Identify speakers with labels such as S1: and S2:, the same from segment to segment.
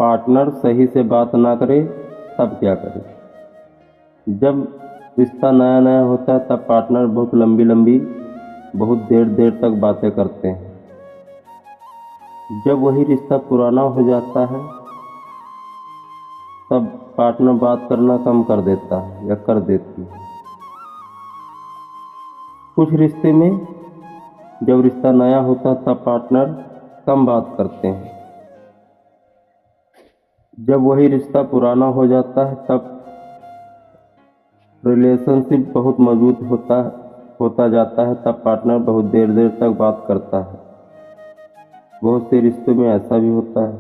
S1: Partner सही से बात ना करे तब क्या करें? जब रिश्ता नया नया होता है तब पार्टनर बहुत लंबी लंबी बहुत देर देर तक बातें करते हैं। जब वही रिश्ता पुराना हो जाता है तब पार्टनर बात करना कम कर देता है या कर देती है। कुछ रिश्ते में जब रिश्ता नया होता है तब पार्टनर कम बात करते हैं। जब वही रिश्ता पुराना हो जाता है तब रिलेशनशिप बहुत मजबूत होता जाता है, तब पार्टनर बहुत देर देर तक बात करता है। बहुत से रिश्तों में ऐसा भी होता है।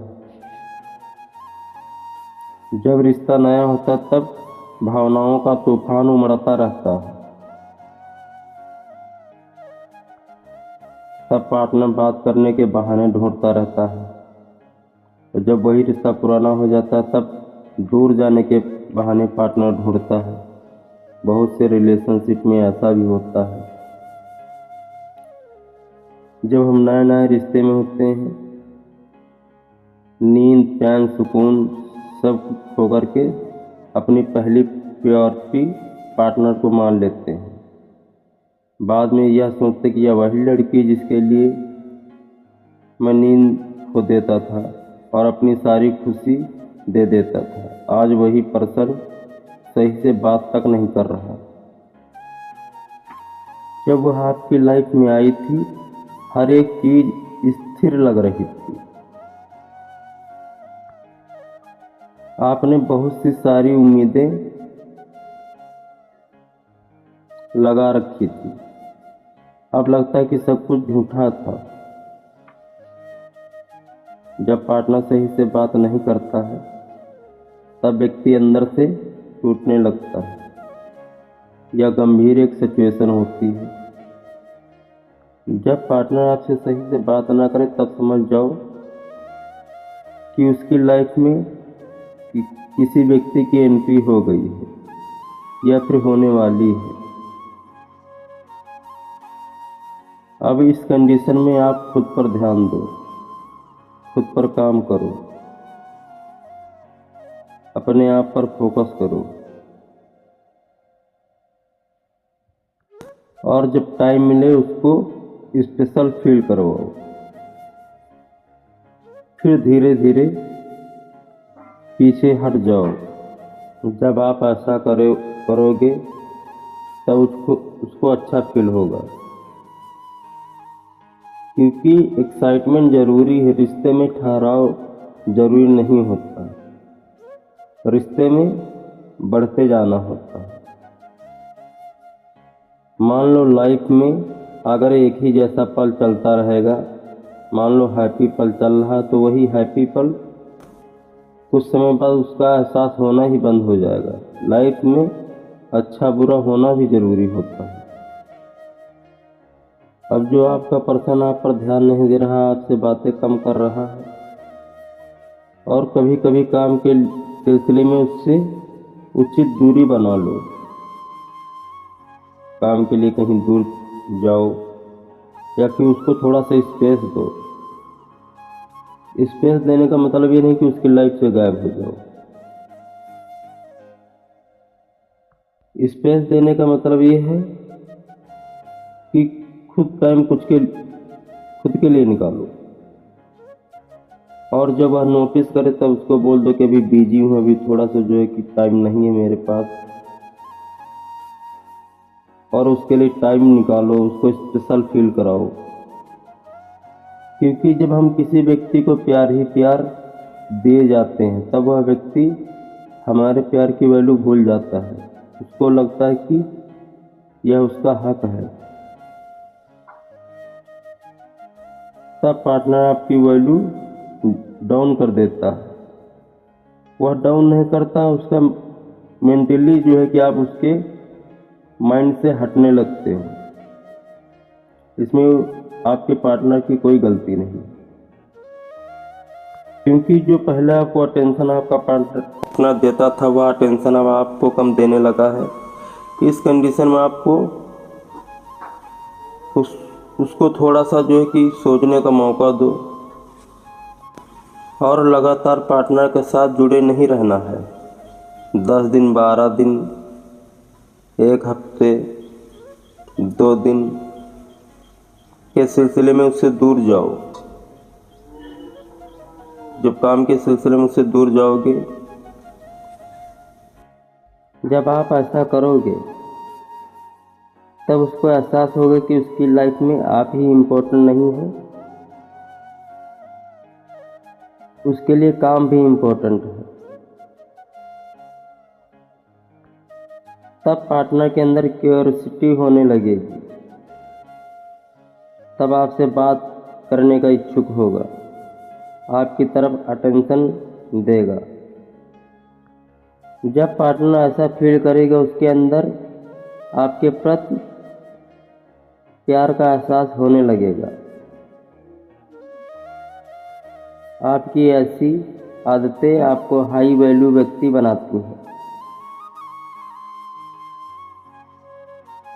S1: जब रिश्ता नया होता है तब भावनाओं का तूफान उमड़ता रहता है, तब पार्टनर बात करने के बहाने ढूंढता रहता है। और जब वही रिश्ता पुराना हो जाता है तब दूर जाने के बहाने पार्टनर ढूंढता है। बहुत से रिलेशनशिप में ऐसा भी होता है। जब हम नए नए रिश्ते में होते हैं, नींद चैन सुकून सब खो करके अपनी पहली प्रायोरिटी पार्टनर को मान लेते हैं। बाद में यह सोचते कि यह वही लड़की जिसके लिए मैं नींद खो देता था और अपनी सारी खुशी दे देता था, आज वही पर्सन सही से बात तक नहीं कर रहा। जब वह आपकी लाइफ में आई थी हर एक चीज स्थिर लग रही थी। आपने बहुत सी सारी उम्मीदें लगा रखी थी। अब लगता है कि सब कुछ झूठा था। जब पार्टनर सही से बात नहीं करता है तब व्यक्ति अंदर से टूटने लगता है। यह गंभीर एक सिचुएशन होती है। जब पार्टनर आपसे सही से बात ना करे तब समझ जाओ कि उसकी लाइफ में किसी व्यक्ति की एंट्री हो गई है या फिर होने वाली है। अब इस कंडीशन में आप खुद पर ध्यान दो, खुद पर काम करो, अपने आप पर फोकस करो और जब टाइम मिले उसको स्पेशल फील करवाओ। फिर धीरे धीरे पीछे हट जाओ। जब आप ऐसा करोगे तब उसको अच्छा फील होगा, क्योंकि एक्साइटमेंट जरूरी है। रिश्ते में ठहराव जरूरी नहीं होता, रिश्ते में बढ़ते जाना होता है। मान लो लाइफ में अगर एक ही जैसा पल चलता रहेगा, मान लो हैप्पी पल चल रहा है, तो वही हैप्पी पल कुछ समय बाद उसका एहसास होना ही बंद हो जाएगा। लाइफ में अच्छा बुरा होना भी जरूरी होता है। अब जो आपका पर्सन आप पर ध्यान नहीं दे रहा, आपसे बातें कम कर रहा है और कभी कभी काम के सिलसिले में उससे उचित दूरी बना लो। काम के लिए कहीं दूर जाओ या फिर उसको थोड़ा सा स्पेस दो। स्पेस देने का मतलब ये नहीं कि उसकी लाइफ से गायब हो जाओ। स्पेस देने का मतलब ये है कि खुद टाइम खुद के लिए निकालो। और जब वह नोटिस करे तब उसको बोल दो कि अभी बिजी हूँ, अभी थोड़ा सा जो है कि टाइम नहीं है मेरे पास, और उसके लिए टाइम निकालो, उसको स्पेशल फील कराओ। क्योंकि जब हम किसी व्यक्ति को प्यार ही प्यार दे जाते हैं तब वह व्यक्ति हमारे प्यार की वैल्यू भूल जाता है। उसको लगता है कि यह उसका हक है। तब पार्टनर आपकी वैल्यू डाउन कर देता है। वह डाउन नहीं करता, उसका मेंटली जो है कि आप उसके माइंड से हटने लगते हो। इसमें आपके पार्टनर की कोई गलती नहीं, क्योंकि जो पहले आपको अटेंशन आपका पार्टनर देता था वह अटेंशन अब आपको कम देने लगा है। इस कंडीशन में आपको उसको थोड़ा सा जो है कि सोचने का मौका दो और लगातार पार्टनर के साथ जुड़े नहीं रहना है। 10 दिन, 12 दिन, 1 हफ्ते, 2 दिन के सिलसिले में उससे दूर जाओ। जब काम के सिलसिले में उससे दूर जाओगे, जब आप ऐसा करोगे तब उसको एहसास होगा कि उसकी लाइफ में आप ही इम्पोर्टेंट नहीं है, उसके लिए काम भी इम्पोर्टेंट है। तब पार्टनर के अंदर क्यूरियोसिटी होने लगेगी, तब आपसे बात करने का इच्छुक होगा, आपकी तरफ अटेंशन देगा। जब पार्टनर ऐसा फील करेगा, उसके अंदर आपके प्रति प्यार का एहसास होने लगेगा। आपकी ऐसी आदतें आपको हाई वैल्यू व्यक्ति बनाती हैं।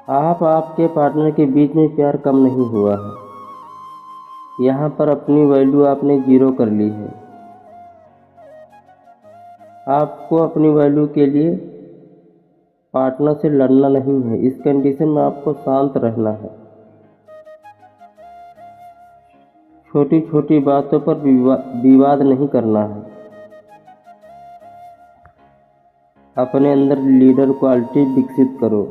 S1: आपके पार्टनर के बीच में प्यार कम नहीं हुआ है। यहाँ पर अपनी वैल्यू आपने 0 कर ली है। आपको अपनी वैल्यू के लिए पार्टनर से लड़ना नहीं है। इस कंडीशन में आपको शांत रहना है। छोटी छोटी बातों पर विवाद नहीं करना है। अपने अंदर लीडर क्वालिटी विकसित करो।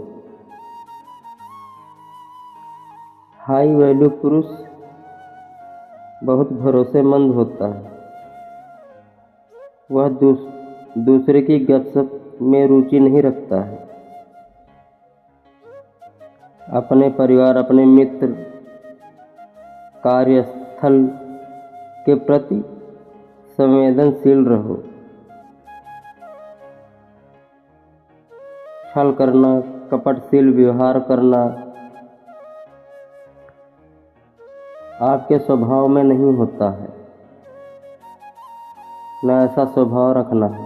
S1: हाई वैल्यू पुरुष बहुत भरोसेमंद होता है। वह दूसरे की गपशप में रुचि नहीं रखता है। अपने परिवार, अपने मित्र, कार्यस्थल के प्रति संवेदनशील रहो। छल करना, कपटशील व्यवहार करना आपके स्वभाव में नहीं होता है। न ऐसा स्वभाव रखना है।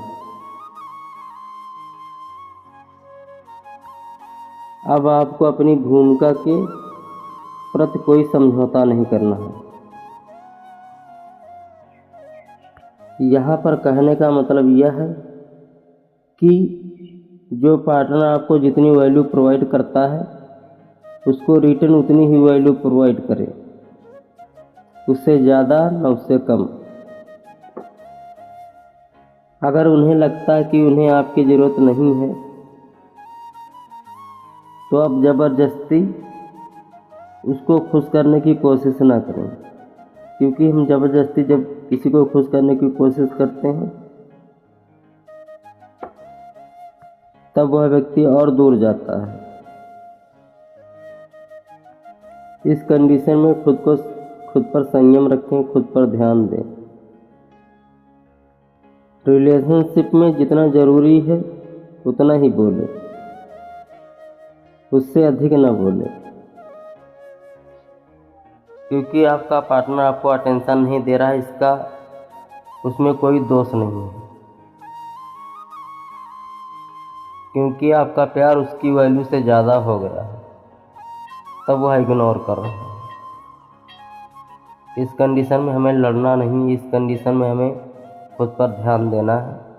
S1: अब आपको अपनी भूमिका के प्रति कोई समझौता नहीं करना है। यहाँ पर कहने का मतलब यह है कि जो पार्टनर आपको जितनी वैल्यू प्रोवाइड करता है, उसको रिटर्न उतनी ही वैल्यू प्रोवाइड करे, उससे ज़्यादा न उससे कम। अगर उन्हें लगता है कि उन्हें आपकी ज़रूरत नहीं है, तो आप ज़बरदस्ती उसको खुश करने की कोशिश ना करें, क्योंकि हम ज़बरदस्ती जब किसी को खुश करने की कोशिश करते हैं, तब वह व्यक्ति और दूर जाता है। इस कंडीशन में खुद पर संयम रखें, खुद पर ध्यान दें। रिलेशनशिप में जितना ज़रूरी है उतना ही बोले, उससे अधिक ना बोले, क्योंकि आपका पार्टनर आपको अटेंशन नहीं दे रहा है, इसका उसमें कोई दोष नहीं है, क्योंकि आपका प्यार उसकी वैल्यू से ज़्यादा हो गया है, तब वह इग्नोर कर रहा है। इस कंडीशन में हमें लड़ना नहीं, इस कंडीशन में हमें खुद पर ध्यान देना है।